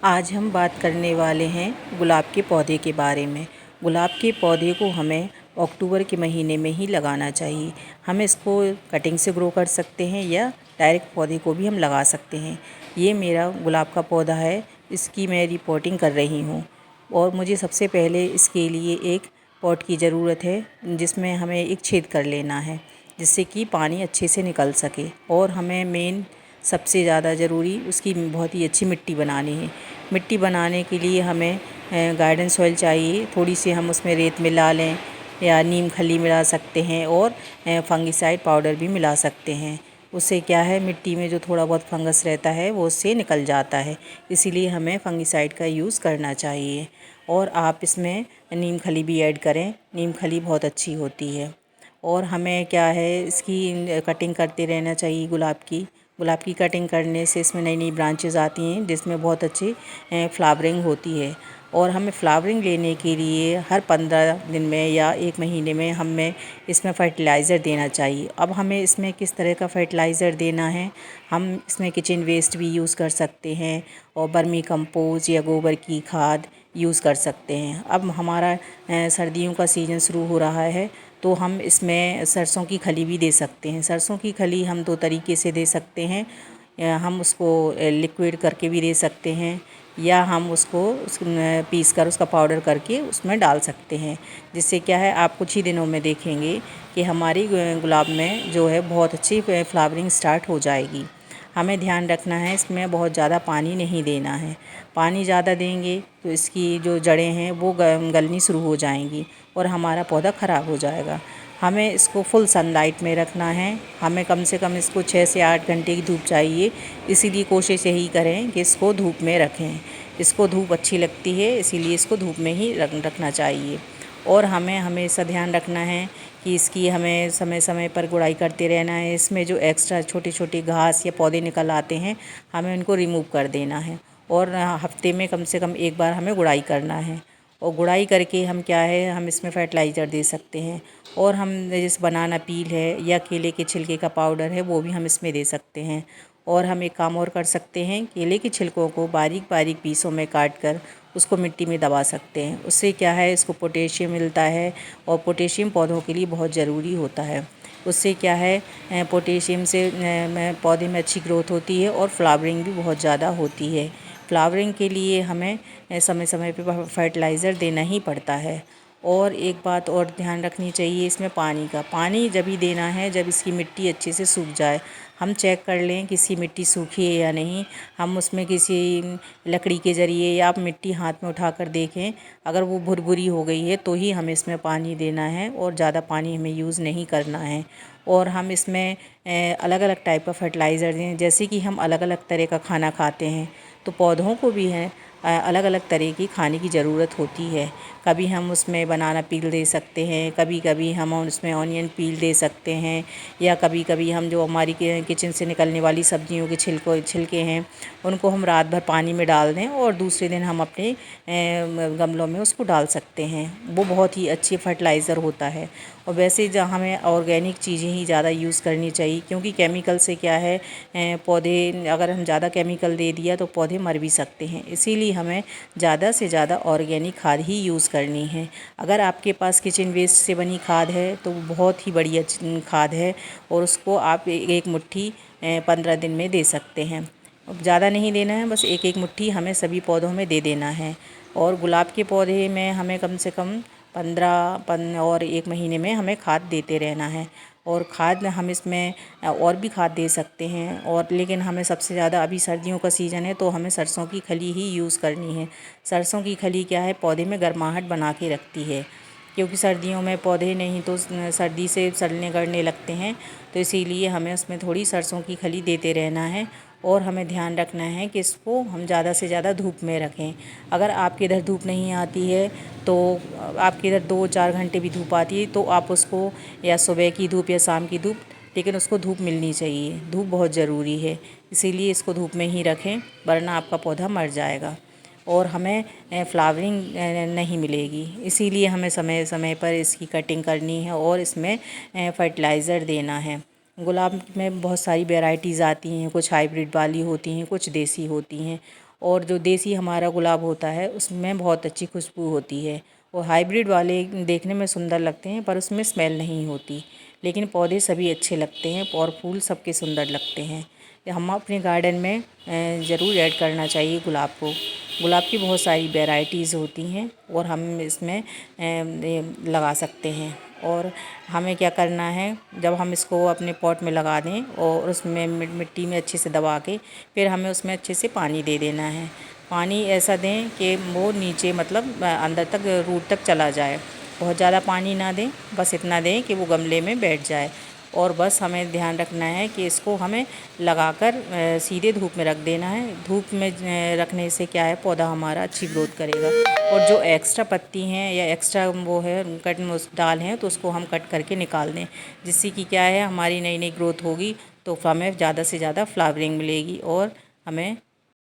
आज हम बात करने वाले हैं गुलाब के पौधे के बारे में। गुलाब के पौधे को हमें अक्टूबर के महीने में ही लगाना चाहिए। हम इसको कटिंग से ग्रो कर सकते हैं या डायरेक्ट पौधे को भी हम लगा सकते हैं। ये मेरा गुलाब का पौधा है, इसकी मैं रिपोर्टिंग कर रही हूँ और मुझे सबसे पहले इसके लिए एक पॉट की ज़रूरत है जिसमें हमें एक छेद कर लेना है जिससे कि पानी अच्छे से निकल सके। और हमें मेन सबसे ज़्यादा ज़रूरी उसकी बहुत ही अच्छी मिट्टी बनानी है। मिट्टी बनाने के लिए हमें गार्डन सॉइल चाहिए। थोड़ी सी हम उसमें रेत मिला लें या नीम खली मिला सकते हैं और फंगिसाइड पाउडर भी मिला सकते हैं। उससे क्या है, मिट्टी में जो थोड़ा बहुत फंगस रहता है वो उससे निकल जाता है, इसीलिए हमें फंगिसाइड का यूज़ करना चाहिए। और आप इसमें नीम खली भी ऐड करें, नीम खली बहुत अच्छी होती है। और हमें क्या है, इसकी कटिंग करते रहना चाहिए। गुलाब की कटिंग करने से इसमें नई नई ब्रांचेज़ आती हैं जिसमें बहुत अच्छी फ्लावरिंग होती है। और हमें फ्लावरिंग लेने के लिए हर 15 दिन में या एक महीने में हमें इसमें फर्टिलाइज़र देना चाहिए। अब हमें इसमें किस तरह का फर्टिलाइज़र देना है, हम इसमें किचन वेस्ट भी यूज़ कर सकते हैं और वर्मी कंपोस्ट या गोबर की खाद यूज़ कर सकते हैं। अब हमारा सर्दियों का सीज़न शुरू हो रहा है तो हम इसमें सरसों की खली भी दे सकते हैं। सरसों की खली हम दो तरीके से दे सकते हैं, हम उसको लिक्विड करके भी दे सकते हैं या हम उसको पीस कर उसका पाउडर करके उसमें डाल सकते हैं। जिससे क्या है, आप कुछ ही दिनों में देखेंगे कि हमारी गुलाब में जो है बहुत अच्छी फ्लावरिंग स्टार्ट हो जाएगी। हमें ध्यान रखना है, इसमें बहुत ज़्यादा पानी नहीं देना है। पानी ज़्यादा देंगे तो इसकी जो जड़ें हैं वो गलनी शुरू हो जाएंगी और हमारा पौधा ख़राब हो जाएगा। हमें इसको फुल सनलाइट में रखना है। हमें कम से कम इसको 6 से 8 घंटे की धूप चाहिए, इसीलिए कोशिश यही करें कि इसको धूप में रखें। इसको धूप अच्छी लगती है, इसीलिए इसको धूप में ही रखना चाहिए। और हमें हमेशा ध्यान रखना है कि इसकी हमें समय समय पर गुड़ाई करते रहना है। इसमें जो एक्स्ट्रा छोटे छोटे घास या पौधे निकल आते हैं, हमें उनको रिमूव कर देना है। और हफ्ते में कम से कम एक बार हमें गुड़ाई करना है। और गुड़ाई करके हम क्या है, हम इसमें फर्टिलाइज़र दे सकते हैं। और हम जैसे बनाना पील है या केले के छिलके का पाउडर है वो भी हम इसमें दे सकते हैं। और हम एक काम और कर सकते हैं, केले के छिलकों को बारीक बारीक पीसों में काट कर उसको मिट्टी में दबा सकते हैं। उससे क्या है, इसको पोटेशियम मिलता है और पोटेशियम पौधों के लिए बहुत ज़रूरी होता है। उससे क्या है, पोटेशियम से पौधे में अच्छी ग्रोथ होती है और फ्लावरिंग भी बहुत ज़्यादा होती है। फ्लावरिंग के लिए हमें समय समय पे फर्टिलाइज़र देना ही पड़ता है। और एक बात और ध्यान रखनी चाहिए, इसमें पानी जब ही देना है जब इसकी मिट्टी अच्छे से सूख जाए। हम चेक कर लें कि इसकी मिट्टी सूखी है या नहीं। हम उसमें किसी लकड़ी के ज़रिए या आप मिट्टी हाथ में उठा कर देखें, अगर वो भुरभुरी हो गई है तो ही हमें इसमें पानी देना है और ज़्यादा पानी हमें यूज़ नहीं करना है। और हम इसमें अलग अलग टाइप का फर्टिलाइज़र दें। जैसे कि हम अलग अलग तरह का खाना खाते हैं तो पौधों को भी है अलग अलग तरह की खाने की ज़रूरत होती है। कभी हम उसमें बनाना पील दे सकते हैं, कभी कभी हम उसमें ऑनियन पील दे सकते हैं, या कभी कभी हम जो हमारी किचन से निकलने वाली सब्जियों के छिलके हैं उनको हम रात भर पानी में डाल दें और दूसरे दिन हम अपने गमलों में उसको डाल सकते हैं। वो बहुत ही अच्छी फर्टिलाइज़र होता है। और वैसे जहाँ हमें ऑर्गेनिक चीज़ें ही ज़्यादा यूज़ करनी चाहिए, क्योंकि केमिकल से क्या है, पौधे अगर हम ज़्यादा केमिकल दे दिया तो पौधे मर भी सकते हैं। इसीलिए हमें ज़्यादा से ज़्यादा ऑर्गेनिक खाद ही यूज़ करनी है। अगर आपके पास किचन वेस्ट से बनी खाद है तो वो बहुत ही बढ़िया खाद है और उसको आप एक मुट्ठी 15 दिन में दे सकते हैं। ज़्यादा नहीं देना है, बस एक एक मुट्ठी हमें सभी पौधों में दे देना है। और गुलाब के पौधे में हमें कम से कम 15 और एक महीने में हमें खाद देते रहना है। और खाद हम इसमें और भी खाद दे सकते हैं, और लेकिन हमें सबसे ज़्यादा अभी सर्दियों का सीज़न है तो हमें सरसों की खली ही यूज़ करनी है। सरसों की खली क्या है, पौधे में गर्माहट बना के रखती है, क्योंकि सर्दियों में पौधे नहीं तो सर्दी से सड़ने गलने लगते हैं। तो इसीलिए हमें उसमें थोड़ी सरसों की खली देते रहना है। और हमें ध्यान रखना है कि इसको हम ज़्यादा से ज़्यादा धूप में रखें। अगर आपके इधर धूप नहीं आती है तो आपके इधर 2-4 घंटे भी धूप आती है तो आप उसको, या सुबह की धूप या शाम की धूप, लेकिन उसको धूप मिलनी चाहिए। धूप बहुत ज़रूरी है, इसीलिए इसको धूप में ही रखें, वरना आपका पौधा मर जाएगा और हमें फ्लावरिंग नहीं मिलेगी। इसीलिए हमें समय समय पर इसकी कटिंग करनी है और इसमें फर्टिलाइज़र देना है। गुलाब में बहुत सारी वैरायटीज़ आती हैं, कुछ हाइब्रिड वाली होती हैं, कुछ देसी होती हैं। और जो देसी हमारा गुलाब होता है उसमें बहुत अच्छी खुशबू होती है। और हाइब्रिड वाले देखने में सुंदर लगते हैं पर उसमें स्मेल नहीं होती, लेकिन पौधे सभी अच्छे लगते हैं और फूल सबके सुंदर लगते हैं। हम अपने गार्डन में ज़रूर ऐड करना चाहिए गुलाब को। गुलाब की बहुत सारी वैरायटीज़ होती हैं और हम इसमें लगा सकते हैं। और हमें क्या करना है, जब हम इसको अपने पॉट में लगा दें और उसमें मिट्टी में अच्छे से दबा के फिर हमें उसमें अच्छे से पानी दे देना है। पानी ऐसा दें कि वो नीचे मतलब अंदर तक रूट तक चला जाए। बहुत ज़्यादा पानी ना दें, बस इतना दें कि वो गमले में बैठ जाए। और बस हमें ध्यान रखना है कि इसको हमें लगाकर सीधे धूप में रख देना है। धूप में रखने से क्या है, पौधा हमारा अच्छी ग्रोथ करेगा। और जो एक्स्ट्रा पत्ती हैं या एक्स्ट्रा वो है कट डाल हैं तो उसको हम कट करके निकाल दें, जिससे कि क्या है हमारी नई नई ग्रोथ होगी तो हमें ज़्यादा से ज़्यादा फ्लावरिंग मिलेगी और हमें